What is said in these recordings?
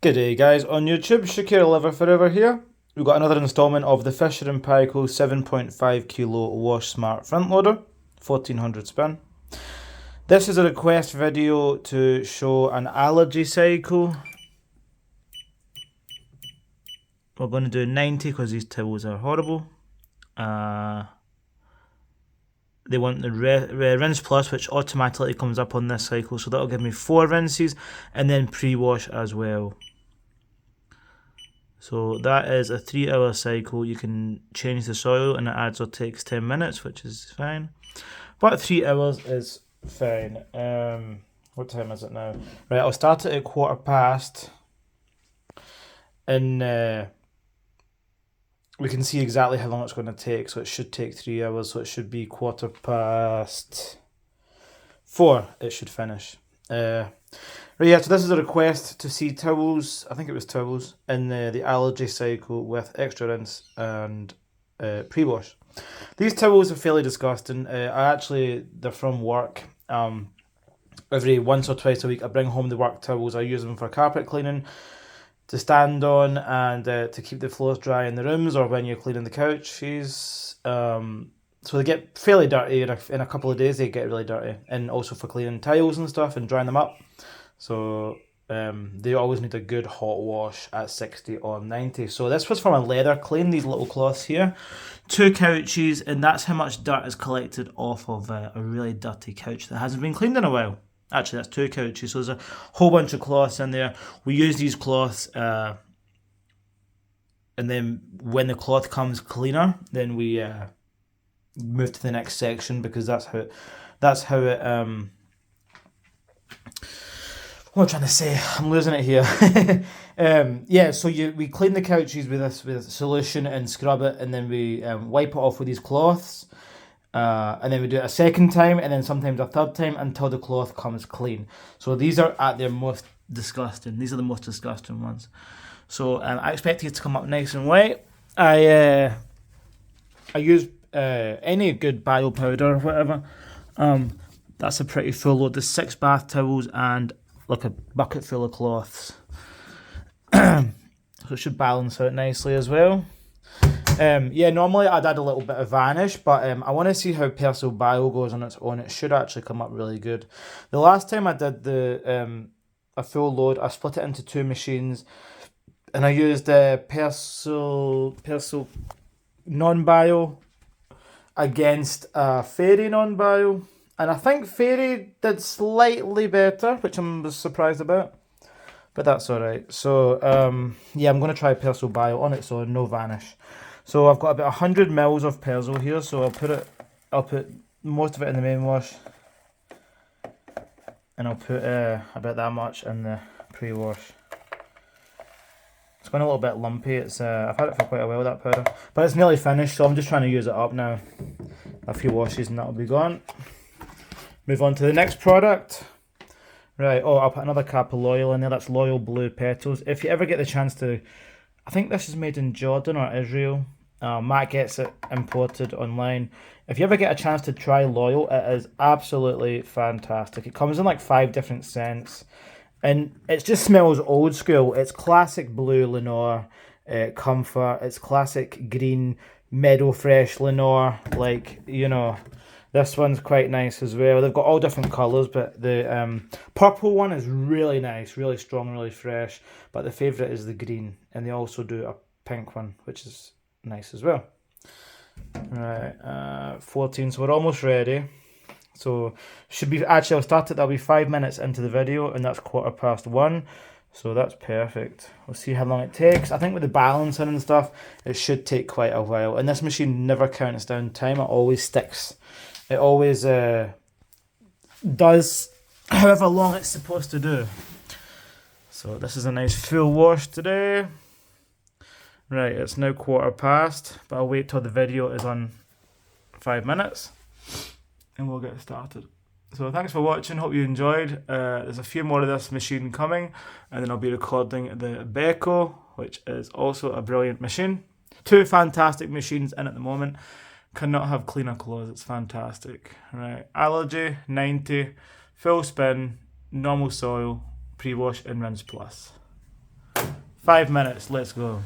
G'day guys on YouTube, Shakira Liver Forever here. We've got another instalment of the Fisher & Paykel 7.5 kilo Washsmart front loader, 1400 spin. This is a request video to show an allergy cycle. We're going to do 90 because these towels are horrible. They want the rinse plus, which automatically comes up on this cycle, so that'll give me 4 rinses, and then pre-wash as well. So that is a 3-hour cycle. You can change the soil and it adds or takes 10 minutes, which is fine. But 3 hours is fine. What time is it now? Right, I'll start it at 1:15. And we can see exactly how long it's going to take. So it should take 3 hours. So it should be 4:15. It should finish. Right, yeah, so this is a request to see towels, I think it was towels, in the allergy cycle with extra rinse and pre-wash. These towels are fairly disgusting. They're from work. Every once or twice a week I bring home the work towels. I use them for carpet cleaning, to stand on, and to keep the floors dry in the rooms or when you're cleaning the couches. So they get fairly dirty in a couple of days. They get really dirty, and also for cleaning tiles and stuff and drying them up. So they always need a good hot wash at 60 or 90. So this was from a leather clean, these little cloths here. 2 couches, and that's how much dirt is collected off of a really dirty couch that hasn't been cleaned in a while. Actually, that's 2 couches, so there's a whole bunch of cloths in there. We use these cloths, and then when the cloth comes cleaner, then we move to the next section, because that's how it what am I trying to say? I'm losing it here. Yeah, so we clean the couches with a solution and scrub it, and then we wipe it off with these cloths, and then we do it a second time, and then sometimes a third time, until the cloth comes clean. So these are at their most disgusting. These are the most disgusting ones. So I expect these to come up nice and white. I use any good bio powder or whatever. That's a pretty full load. There's 6 bath towels and like a bucket full of cloths. So it should balance out nicely as well. Yeah, normally I'd add a little bit of Vanish, but I want to see how Persil Bio goes on its own. It should actually come up really good. The last time I did a full load, I split it into 2 machines, and I used Persil non-bio against Fairy non-bio. And I think Fairy did slightly better, which I was surprised about. But that's alright. So, yeah, I'm going to try Persil Bio on its own, no Vanish. So I've got about 100 mils of Persil here, so I'll put most of it in the main wash. And I'll put about that much in the pre-wash. It's going a little bit lumpy. I've had it for quite a while, that powder. But it's nearly finished, so I'm just trying to use it up now. A few washes and that'll be gone. Move on to the next product. Right, I'll put another cap of Loyal in there. That's Loyal Blue Petals. If you ever get the chance to, I think this is made in Jordan or Israel. Matt gets it imported online. If you ever get a chance to try Loyal, it is absolutely fantastic. It comes in like 5 different scents, and it just smells old school. It's classic blue Lenore, Comfort. It's classic green Meadow Fresh Lenore. Like, you know. This one's quite nice as well. They've got all different colours, but the purple one is really nice, really strong, really fresh. But the favourite is the green, and they also do a pink one, which is nice as well. Right, 14, so we're almost ready. So should be, actually I'll start it, that'll be 5 minutes into the video, and that's 1:15. So that's perfect. We'll see how long it takes. I think with the balancing and stuff, it should take quite a while. And this machine never counts down time, it always sticks. It always does however long it's supposed to do. So this is a nice full wash today. Right, it's now 1:15, but I'll wait till the video is on 5 minutes, and we'll get started. So thanks for watching, hope you enjoyed. There's a few more of this machine coming, and then I'll be recording the Paykel, which is also a brilliant machine. 2 fantastic machines in at the moment. Cannot have cleaner clothes, it's fantastic. Right, Allergy, 90, full spin, normal soil, pre-wash and rinse plus. 5 minutes, let's go.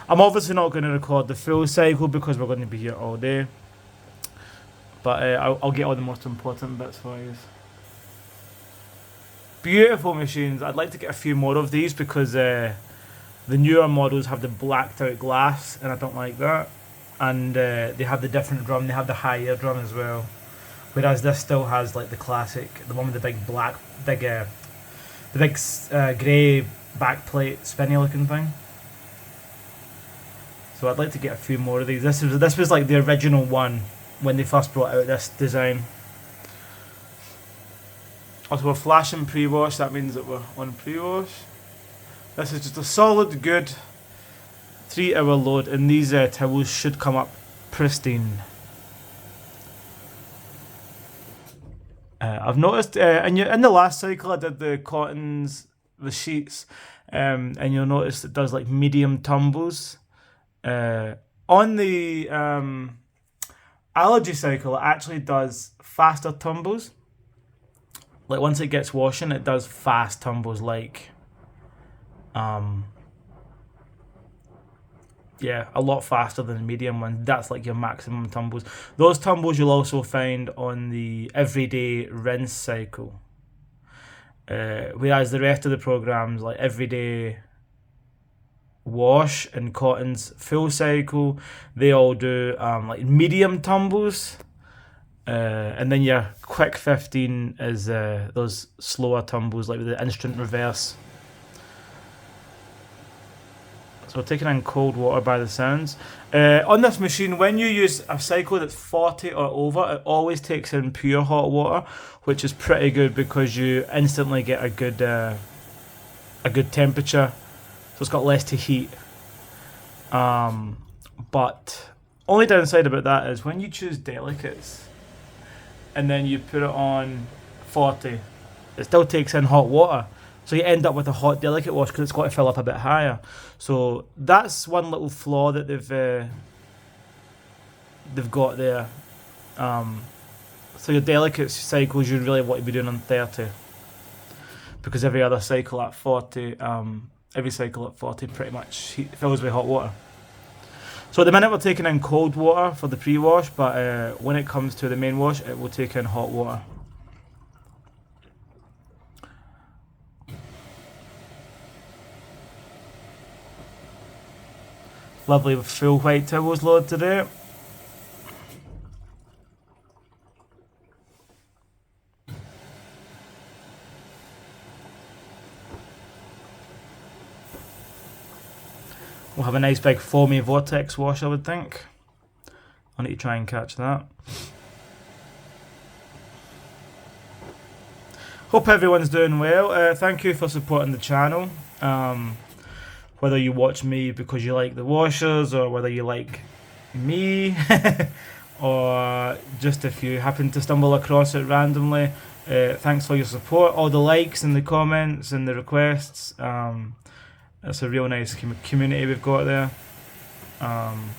I'm obviously not going to record the full cycle because we're going to be here all day. But I'll get all the most important bits for you. Beautiful machines. I'd like to get a few more of these because the newer models have the blacked out glass and I don't like that. And they have the different drum, they have the higher drum as well. Whereas this still has like the classic, the one with the big black, the big grey backplate spinny looking thing. So I'd like to get a few more of these. This was like the original one when they first brought out this design. Also, we're flashing pre-wash, that means that we're on pre-wash. This is just a solid, good 3-hour load, and these towels should come up pristine. I've noticed in the last cycle I did the cottons, the sheets, and you'll notice it does like medium tumbles. On the allergy cycle, it actually does faster tumbles. Like once it gets washing, it does fast tumbles. Like, yeah, a lot faster than the medium one. That's like your maximum tumbles. Those tumbles you'll also find on the everyday rinse cycle. Whereas the rest of the programs, like everyday wash and cottons full cycle, they all do like medium tumbles. And then your quick 15 is those slower tumbles, like with the instant reverse. So we're taking in cold water by the sounds. On this machine, when you use a cycle that's 40 or over, it always takes in pure hot water, which is pretty good because you instantly get a good temperature. So it's got less to heat. But only downside about that is when you choose delicates and then you put it on 40, it still takes in hot water. So you end up with a hot delicate wash because it's got to fill up a bit higher. So that's one little flaw that they've got there. So your delicate cycles you really want to be doing on 30, because every other cycle at 40, every cycle at 40 pretty much fills with hot water. So at the minute we're taking in cold water for the pre-wash, but when it comes to the main wash, it will take in hot water. Lovely full white towels load today. We'll have a nice big foamy vortex wash, I would think. I need to try and catch that. Hope everyone's doing well. Thank you for supporting the channel. Whether you watch me because you like the washers, or whether you like me, or just if you happen to stumble across it randomly, thanks for your support, all the likes and the comments and the requests. It's a real nice community we've got there. And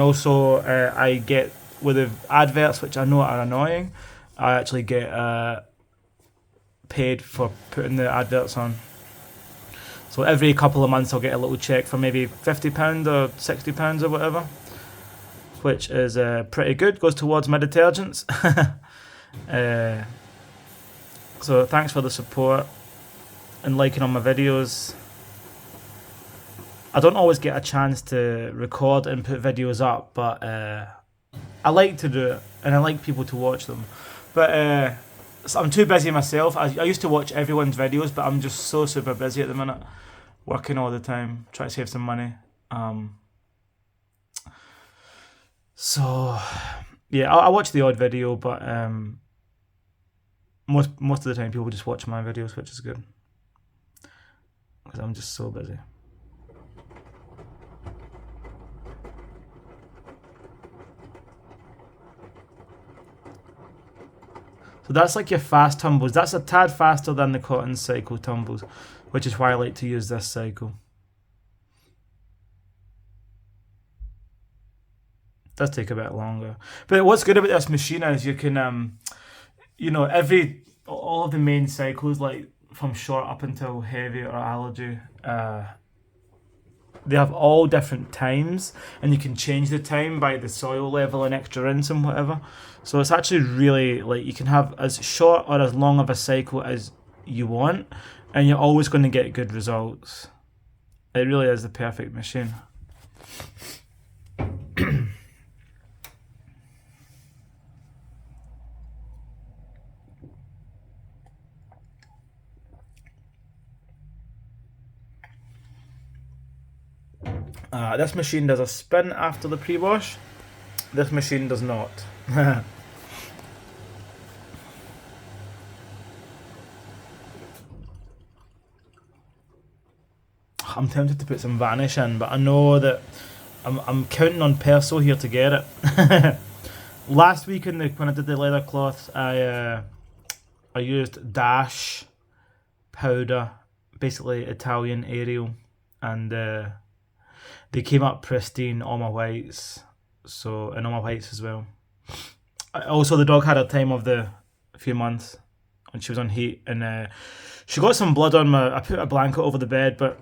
also I get, with the adverts, which I know are annoying, I actually get paid for putting the adverts on. So every couple of months I'll get a little check for maybe £50 or £60 or whatever, which is pretty good, goes towards my detergents. So thanks for the support and liking on my videos. I don't always get a chance to record and put videos up, but I like to do it and I like people to watch them. But so I'm too busy myself. I used to watch everyone's videos, but I'm just so super busy at the minute, working all the time, trying to save some money. So yeah, I watch the odd video, but most of the time people just watch my videos, which is good, because I'm just so busy. So that's like your fast tumbles. That's a tad faster than the cotton cycle tumbles, which is why I like to use this cycle. It does take a bit longer. But what's good about this machine is you can, you know, all of the main cycles, like from short up until heavy or allergy. They have all different times, and you can change the time by the soil level and extra rinse and whatever. So it's actually really, like, you can have as short or as long of a cycle as you want, and you're always going to get good results. It really is the perfect machine. This machine does a spin after the pre-wash. This machine does not. I'm tempted to put some vanish in, but I know that I'm counting on Perso here to get it. Last week when I did the leather cloths, I used Dash powder, basically Italian Ariel, and they came up pristine, all my whites, and all my whites as well. Also, the dog had a time of the few months when she was on heat, and she got some blood on I put a blanket over the bed, but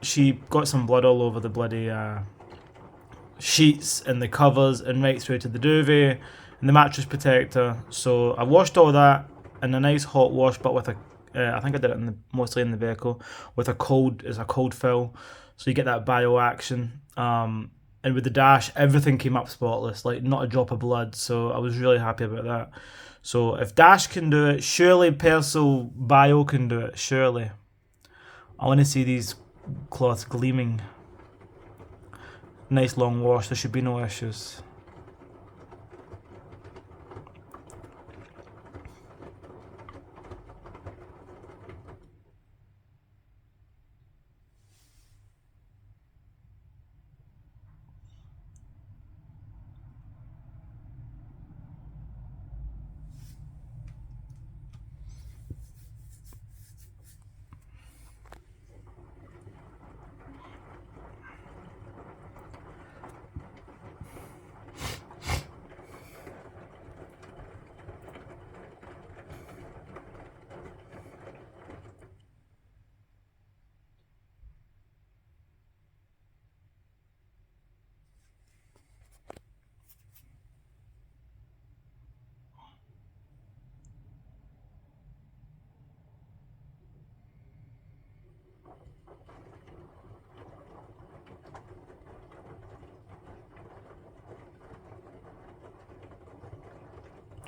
she got some blood all over the bloody sheets and the covers and right through to the duvet and the mattress protector. So I washed all that in a nice hot wash, but with I think I did it mostly in the vehicle with a cold fill, so you get that bio action. And with the Dash, everything came up spotless, like not a drop of blood. So I was really happy about that. So if Dash can do it, surely Perso Bio can do it. Surely. I want to see these cloths gleaming. Nice long wash. There should be no issues.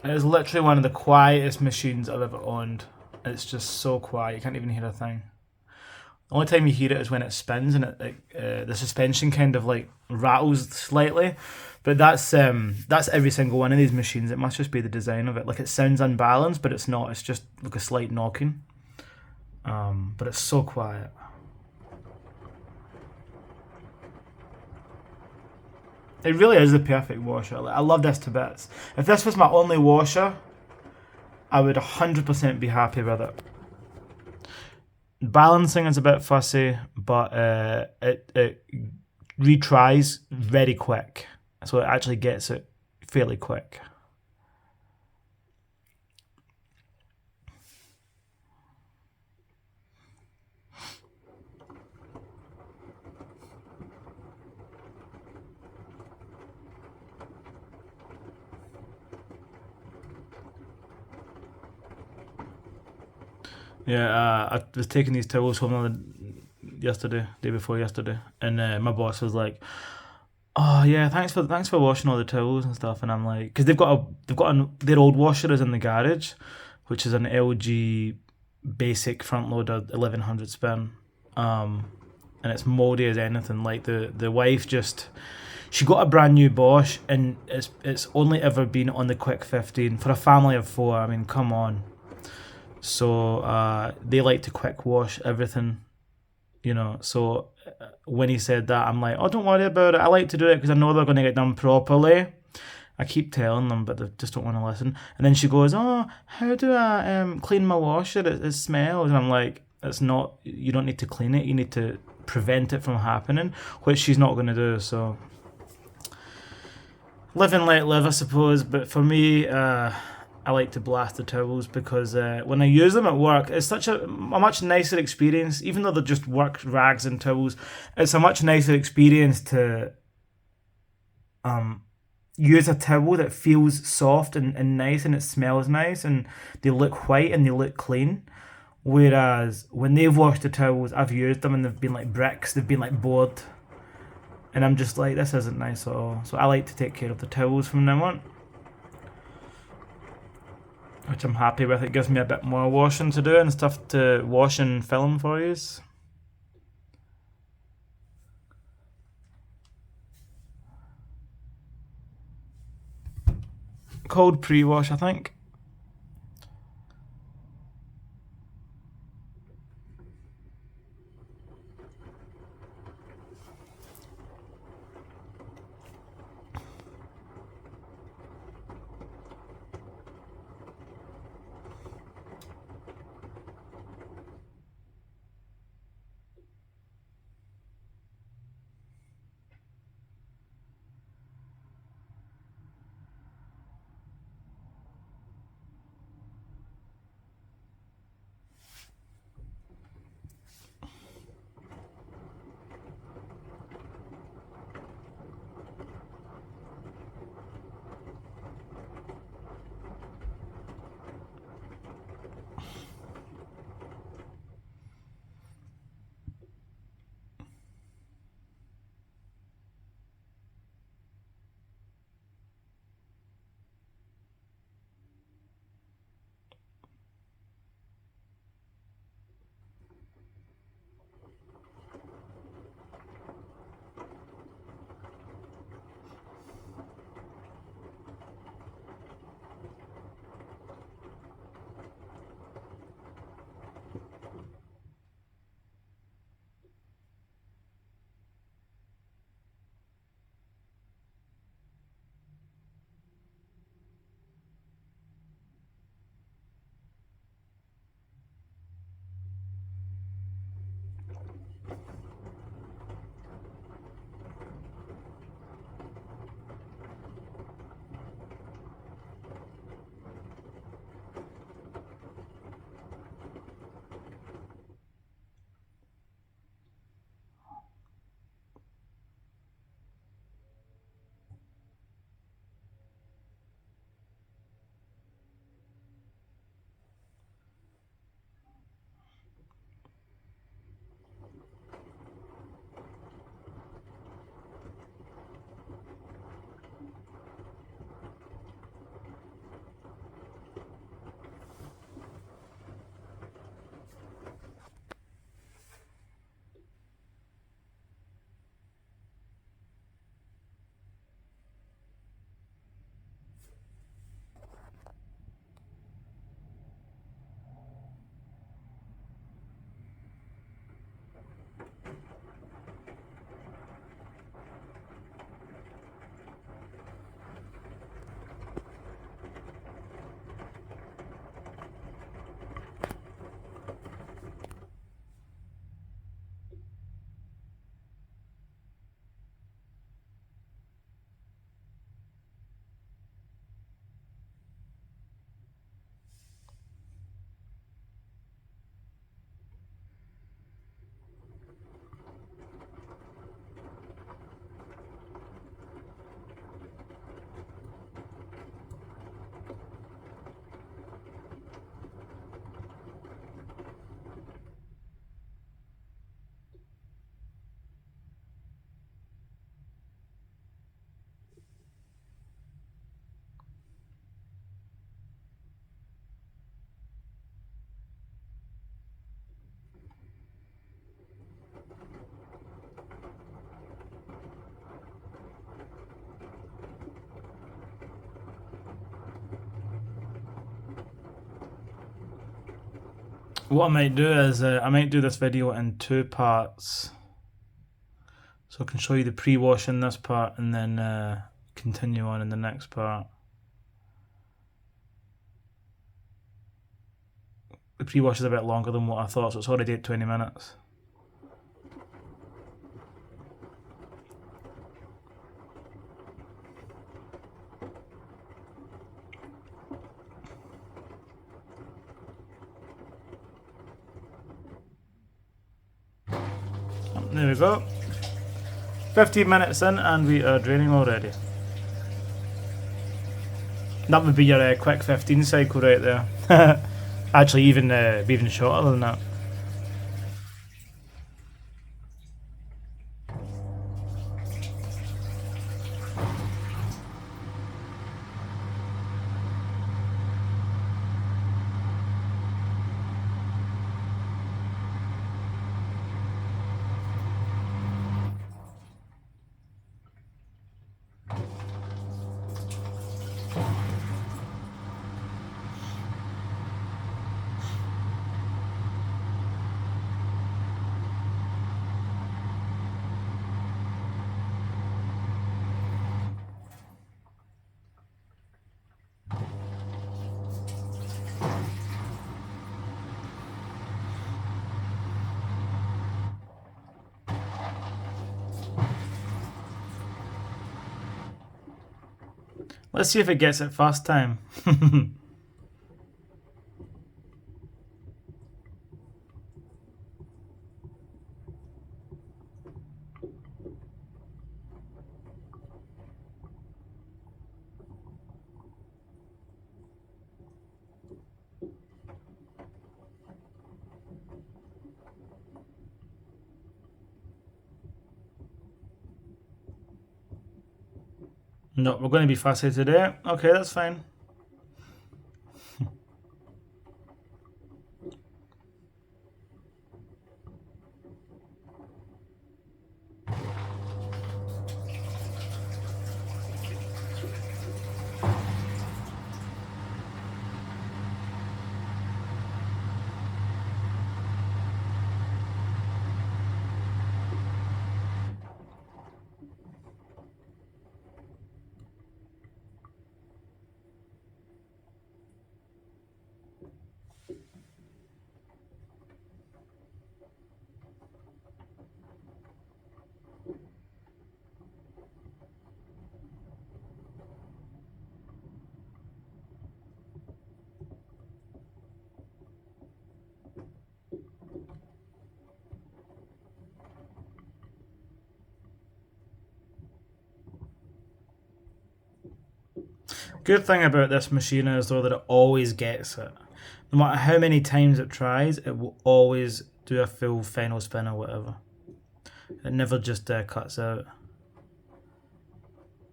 It is literally one of the quietest machines I've ever owned. It's just so quiet, you can't even hear a thing. The only time you hear it is when it spins and the suspension kind of like rattles slightly. But that's every single one of these machines. It must just be the design of it. Like, it sounds unbalanced, but it's not. It's just like a slight knocking. But it's so quiet. It really is the perfect washer. I love this to bits. If this was my only washer, I would 100% be happy with it. Balancing is a bit fussy, but it retries very quick. So it actually gets it fairly quick. Yeah, I was taking these towels home day before yesterday, and my boss was like, "Oh yeah, thanks for washing all the towels and stuff." And I'm like, because their old washer is in the garage, which is an LG basic front loader 1100 spin, and it's moldy as anything. Like the wife she got a brand new Bosch, and it's only ever been on the quick 15 for a family of 4. I mean, come on. So they like to quick wash everything, so when he said that, I'm like, oh, don't worry about it, I like to do it because I know they're going to get done properly. I keep telling them, but they just don't want to listen. And then she goes, oh, how do I clean my washer? It smells. And I'm like, it's not, you don't need to clean it, you need to prevent it from happening, which she's not going to do. So live and let live, I suppose. But for me, I like to blast the towels because when I use them at work, it's such a much nicer experience. Even though they're just work rags and towels, it's a much nicer experience to use a towel that feels soft and nice, and it smells nice, and they look white and they look clean. Whereas when they've washed the towels, I've used them and they've been like bricks, they've been like board, and I'm just like, this isn't nice at all. So I like to take care of the towels from now on, which I'm happy with. It gives me a bit more washing to do and stuff to wash and film for you. Called Prewash, I think. What I might do is I might do this video in 2 parts, so I can show you the pre-wash in this part and then continue on in the next part. The pre-wash is a bit longer than what I thought, so it's already at 20 minutes. There we go. 15 minutes in and we are draining already. That would be your quick 15 cycle right there. Actually, even shorter than that. Let's see if it gets it first time. No, we're going to be fussy today. Okay, that's fine. Good thing about this machine is though that it always gets it. No matter how many times it tries, it will always do a full final spin or whatever. It never just cuts out.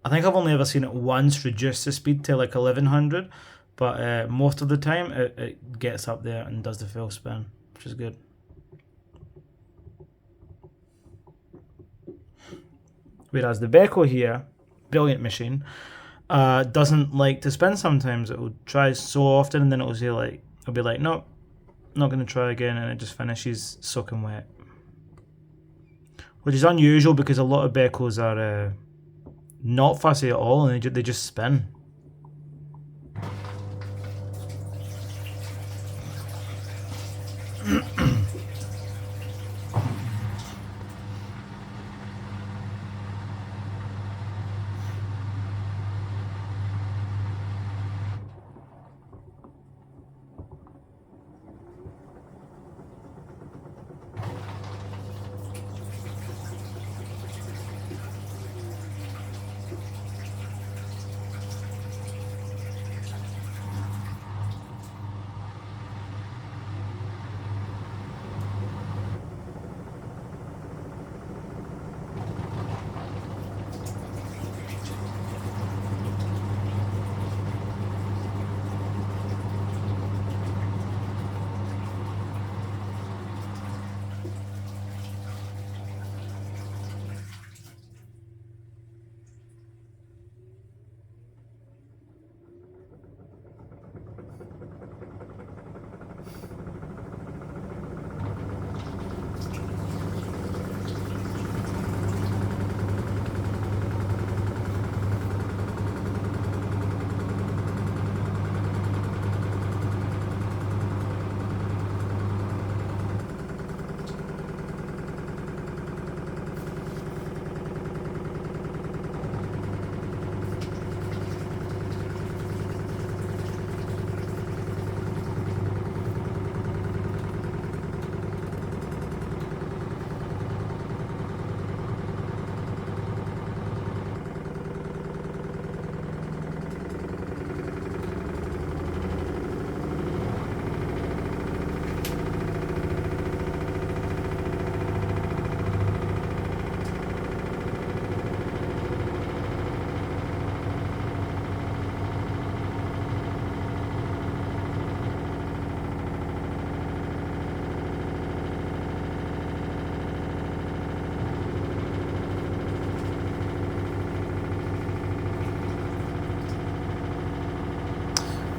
I think I've only ever seen it once reduce the speed to like 1100, but most of the time it gets up there and does the full spin, which is good. Whereas the Paykel here, brilliant machine, doesn't like to spin sometimes. It will try so often and then it'll say like, it'll be like, nope, not going to try again, and it just finishes soaking wet. Which is unusual because a lot of Paykels are not fussy at all and they just spin.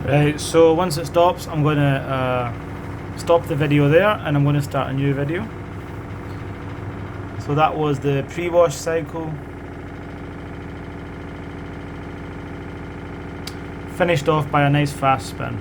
Right, so once it stops, I'm going to stop the video there, and I'm going to start a new video. So that was the pre-wash cycle. Finished off by a nice fast spin.